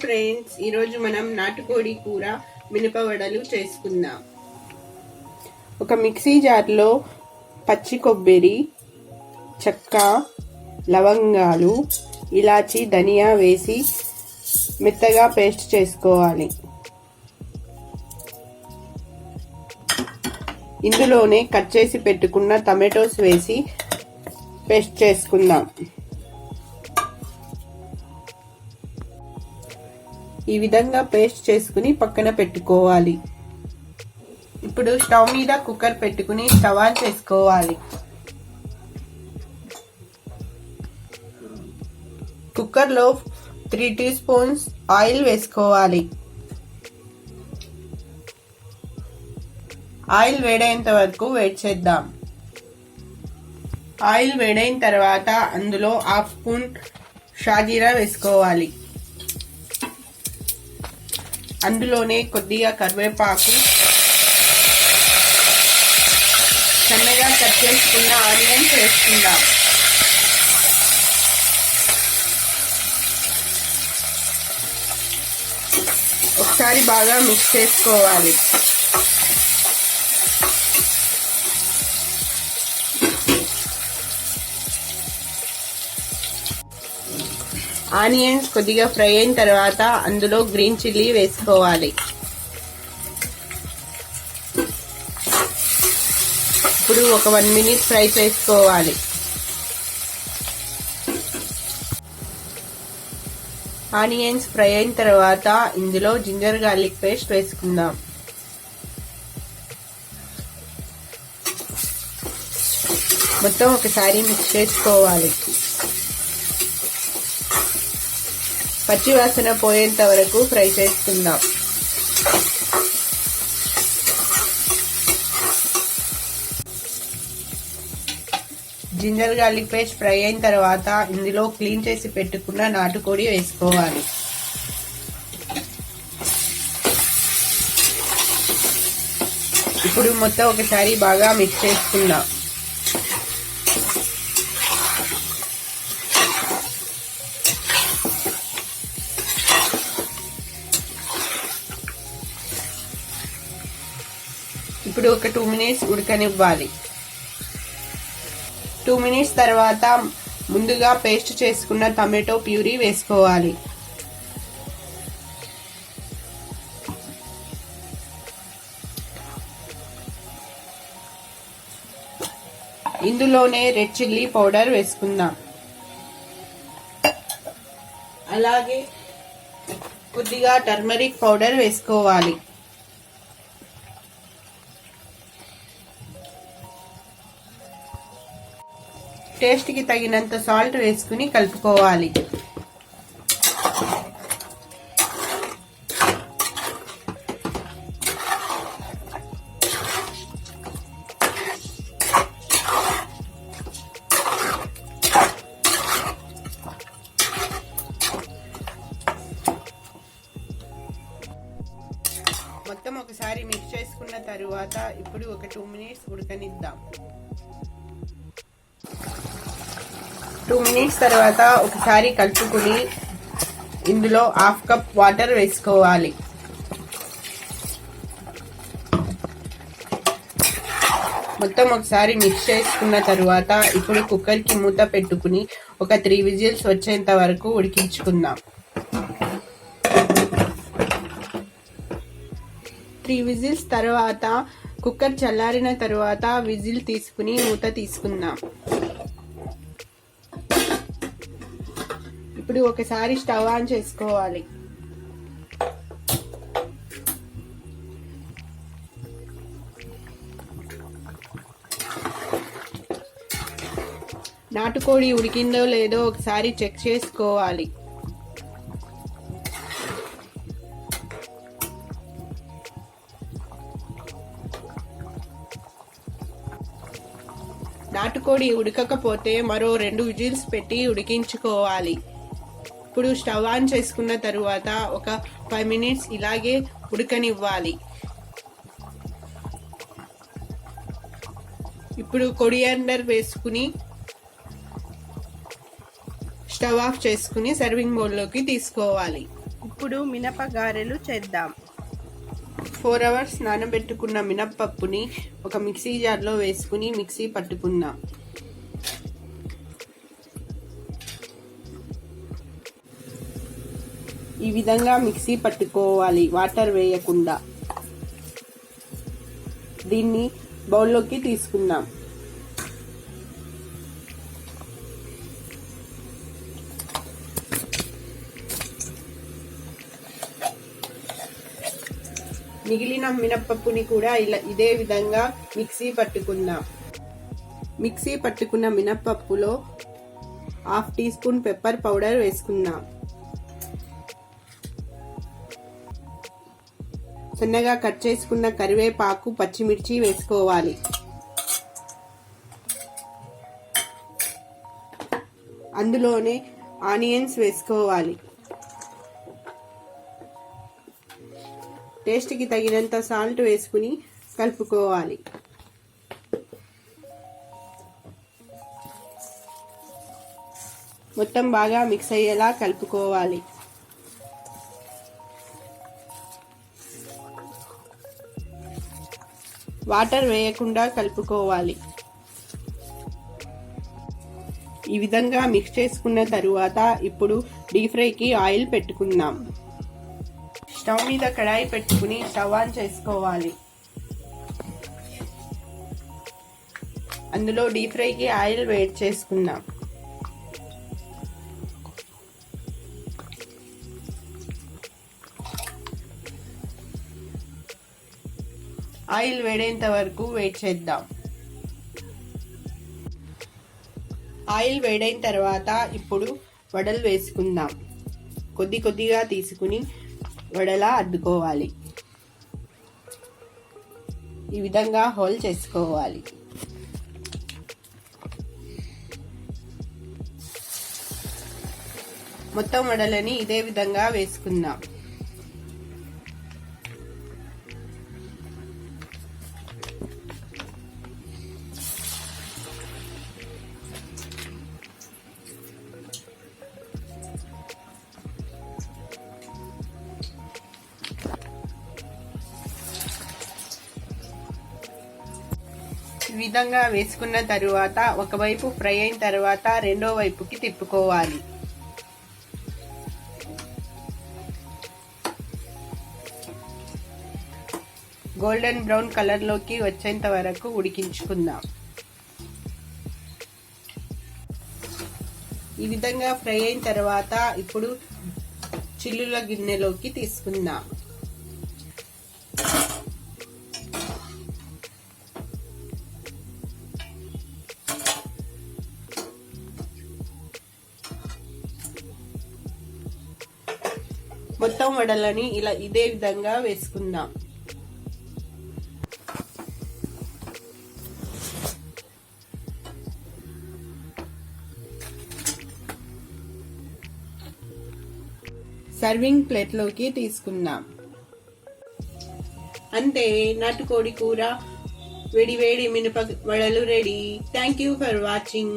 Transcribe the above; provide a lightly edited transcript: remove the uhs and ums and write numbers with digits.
Friends, ఈరోజు మనం నాటుకోడి కూర మినపవడలు చేసుకుందాం. ఒక మిక్సీ జార్లో పచ్చి కొబ్బరి, చెక్క, లవంగాలు, ఇలాచి, ధనియా వేసి మెత్తగా పేస్ట్ చేసుకోవాలి. ఇందులోనే కట్ చేసి పెట్టుకున్న టమాటోస్ వేసి పేస్ట్ చేసుకుందాం. ఈ విధంగా పేస్ట్ చేసుకుని పక్కన పెట్టుకోవాలి. ఇప్పుడు స్టవ్ మీద కుక్కర్ పెట్టుకుని స్టవ్ ఆన్ చేసుకోవాలి. కుక్కర్లో 3 టీ స్పూన్స్ ఆయిల్ వేసుకోవాలి. ఆయిల్ వేడైనంత వరకు వెయిట్ చేద్దాం. ఆయిల్ వేడైన తర్వాత అందులో 1/2 స్పూన్ షాజీరా వేసుకోవాలి. అందులోనే కొద్దిగా కరివేపాకు, సన్నగా కట్ చేసుకున్న ఆనియన్స్ వేసుకుందాం. ఒకసారి బాగా మిక్స్ చేసుకోవాలి. ఆనియన్స్ కొద్దిగా ఫ్రై అయిన తర్వాత అందులో గ్రీన్ చిల్లీ వేసుకోవాలి. ఇప్పుడు ఒక 1 మినిట్ ఫ్రై చేసుకోవాలి. ఆనియన్స్ ఫ్రై అయిన తర్వాత ఇందులో జింజర్ గార్లిక్ పేస్ట్ వేసుకుందాం. మొత్తం ఒకసారి మిక్స్ చేసుకోవాలి. పచ్చి వాసన పోయేంత వరకు ఫ్రై చేసుకుందాం. జింజర్ గార్లిక్ పేస్ట్ ఫ్రై అయిన తర్వాత ఇందులో క్లీన్ చేసి పెట్టుకున్న నాటుకోడి వేసుకోవాలి. ఇప్పుడు మొత్తం ఒకసారి బాగా మిక్స్ చేసుకుందాం. ఇప్పుడు ఒక 2 మినిట్స్ ఉడకనివ్వాలి. 2 మినిట్స్ తర్వాత ముందుగా పేస్ట్ చేసుకున్న టమాటో ప్యూరీ వేసుకోవాలి. ఇందులోనే రెడ్ చిల్లీ పౌడర్ వేసుకుందాం. అలాగే కొద్దిగా టర్మరిక్ పౌడర్ వేసుకోవాలి. టేస్ట్ కి తగినంత సాల్ట్ వేసుకుని కలుపుకోవాలి. మొత్తం ఒకసారి మిక్స్ చేసుకున్న తరువాత ఇప్పుడు ఒక 2 మినిట్స్ ఉడకనిద్దాం. 2 మినిట్స్ తర్వాత ఒకసారి కలుపుకుని ఇందులో 1/2 కప్ వాటర్ వేసుకోవాలి. మొత్తం ఒకసారి మిక్స్ చేసుకున్న తరువాత ఇప్పుడు కుక్కర్కి మూత పెట్టుకుని ఒక 3 విజిల్స్ వచ్చేంత వరకు ఉడికించుకుందాం. 3 విజిల్స్ తర్వాత కుక్కర్ చల్లారిన తరువాత విజిల్ తీసుకుని మూత తీసుకుందాం. ఇప్పుడు ఒకసారి స్టవ్ ఆన్ చేసుకోవాలి. నాటుకోడి ఉడికిందో లేదో ఒకసారి చెక్ చేసుకోవాలి. నాటుకోడి ఉడకకపోతే మరో 2 విజిల్స్ పెట్టి ఉడికించుకోవాలి. ఇప్పుడు స్టవ్ ఆన్ చేసుకున్న తరువాత ఒక 5 మినిట్స్ ఇలాగే ఉడకనివ్వాలి. ఇప్పుడు కొరియాండర్ వేసుకుని స్టవ్ ఆఫ్ చేసుకుని సర్వింగ్ బౌల్లోకి తీసుకోవాలి. ఇప్పుడు మినపగారెలు చేద్దాం. 4 hours నానబెట్టుకున్న మినప్పప్పుని ఒక మిక్సీ జార్లో వేసుకుని మిక్సీ పట్టుకుందాం. ఈ విధంగా మిక్సీ పట్టుకోవాలి, వాటర్ వేయకుండా. దీన్ని బౌల్లోకి తీసుకుందాం. మిగిలిన మినపప్పుని కూడా ఇదే విధంగా మిక్సీ పట్టుకుందాం. మిక్సీ పట్టుకున్న మినపప్పులో 1/2 టీ స్పూన్ పెప్పర్ పౌడర్ వేసుకుందాం. సన్నగా కట్ చేసుకున్న కరివేపాకు, పచ్చిమిర్చి వేసుకోవాలి. అందులోనే ఆనియన్స్ వేసుకోవాలి. టేస్ట్కి తగినంత సాల్ట్ వేసుకుని కలుపుకోవాలి. మొత్తం బాగా మిక్స్ అయ్యేలా కలుపుకోవాలి. వాటర్ వేయకుండా కలుపుకోవాలి. ఈ విధంగా మిక్స్ చేసుకున్న తరువాత ఇప్పుడు డీప్ ఫ్రైకి ఆయిల్ పెట్టుకుందాం. స్టవ్ మీద కడాయి పెట్టుకుని స్టవ్ ఆన్ చేసుకోవాలి. అందులో డీప్ ఫ్రైకి ఆయిల్ వేడి చేసుకుందాం. ఆయిల్ వేడేంత వరకు వెయిట్ చేద్దాం. ఆయిల్ వేడైన తర్వాత ఇప్పుడు వడలు వేసుకుందాం. కొద్దిగా తీసుకుని వడలా అద్దుకోవాలి. ఈ విధంగా హోల్ చేసుకోవాలి. మొత్తం వడలని ఇదే విధంగా వేసుకుందాం. ఈ విధంగా వేసుకున్న తరువాత ఒకవైపు ఫ్రై అయిన తర్వాత రెండో వైపుకి తిప్పుకోవాలి. గోల్డెన్ బ్రౌన్ కలర్లోకి వచ్చేంత వరకు ఉడికించుకుందాం. ఈ విధంగా ఫ్రై అయిన తర్వాత ఇప్పుడు చిల్లుల గిన్నెలోకి తీసుకుందాం. మొత్తం వడలని ఇదే విధంగా వేసుకుందాం. సర్వింగ్ ప్లేట్లోకి తీసుకుందాం. అంతే, నాటుకోడి కూర వేడి వేడి మినప వడలు ready. Thank you for watching.